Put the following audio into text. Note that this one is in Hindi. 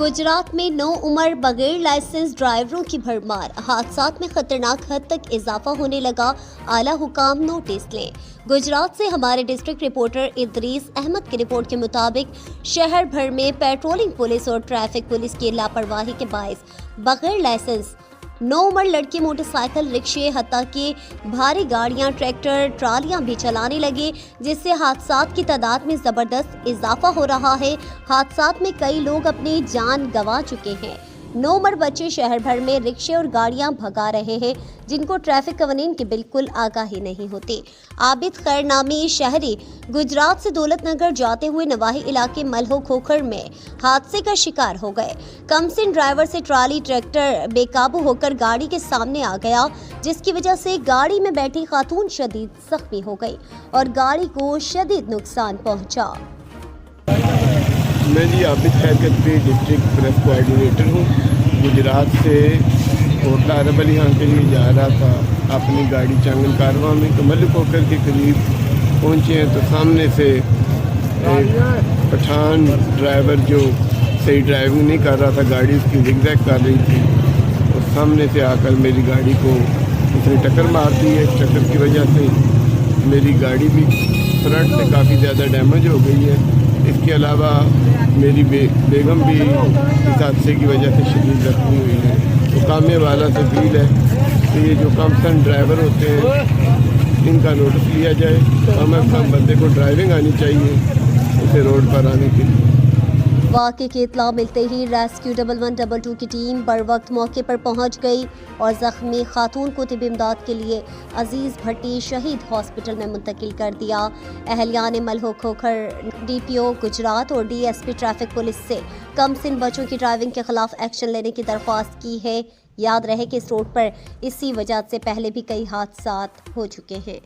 गुजरात में नौ उम्र बगैर लाइसेंस ड्राइवरों की भरमार। हादसात में खतरनाक हद तक इजाफा होने लगा, आला हुकाम नोटिस लें। गुजरात से हमारे डिस्ट्रिक्ट रिपोर्टर इदरीस अहमद की रिपोर्ट के मुताबिक शहर भर में पेट्रोलिंग पुलिस और ट्रैफिक पुलिस की लापरवाही के बायस बगैर लाइसेंस 9 उम्र लड़के मोटरसाइकिल, रिक्शे, हत्ता कि भारी गाड़ियां, ट्रैक्टर, ट्रालियां भी चलाने लगे, जिससे हादसात की तादाद में ज़बरदस्त इजाफा हो रहा है। हादसात में कई लोग अपनी जान गंवा चुके हैं। 9 उम्र बच्चे शहर भर में रिक्शे और गाड़ियां भगा रहे हैं, जिनको ट्रैफिक कवानीन की बिल्कुल आगाही नहीं होती। आबिद खैर नामी शहरी गुजरात से दौलतनगर जाते हुए नवाही इलाके मलहो खोखर में हादसे का शिकार हो गए। कमसिन ड्राइवर से ट्राली ट्रैक्टर बेकाबू होकर गाड़ी के सामने आ गया, जिसकी वजह से गाड़ी में बैठी खातून शदीद जख्मी हो गई और गाड़ी को शदीद नुकसान पहुंचा। मैं जी आबिद खैर कतरी डिस्ट्रिक्ट प्रेस कोऑर्डिनेटर हूँ। गुजरात से कोटला अरब अली खान के लिए जा रहा था अपनी गाड़ी चांगल कारवा में, तो मलिक होकर के करीब पहुँचे हैं तो सामने से एक पठान ड्राइवर जो सही ड्राइविंग नहीं कर रहा था, गाड़ी उसकी जिगजैग कर रही थी, और सामने से आकर मेरी गाड़ी को उसने टक्कर मार दी है। टक्कर की वजह से मेरी गाड़ी भी फ्रंट से काफ़ी ज़्यादा डैमेज हो गई है। इसके अलावा मेरी बेगम भी इस हादसे की वजह से शदीद जख्मी हुई है। तो कामे वाला से अपील है कि ये जो कमसन ड्राइवर होते हैं इनका नोटिस लिया जाए। कम अज़ कम बंदे को ड्राइविंग आनी चाहिए उसे रोड पर आने के लिए। वाक़े की इत्ला मिलते ही रेस्क्यू 1112 की टीम बर वक्त मौके पर पहुंच गई और जख्मी खातून को तिब इमदाद के लिए अजीज़ भट्टी शहीद हॉस्पिटल में मुंतकिल कर दिया। अहलिया ने मलहो खोखर DPO गुजरात और DSP ट्रैफिक पुलिस से कमसिन बच्चों की ड्राइविंग के खिलाफ एक्शन लेने की दरख्वास्त की है। याद रहे कि इस रोड पर इसी वजह से पहले भी कई हादसात हो चुके हैं।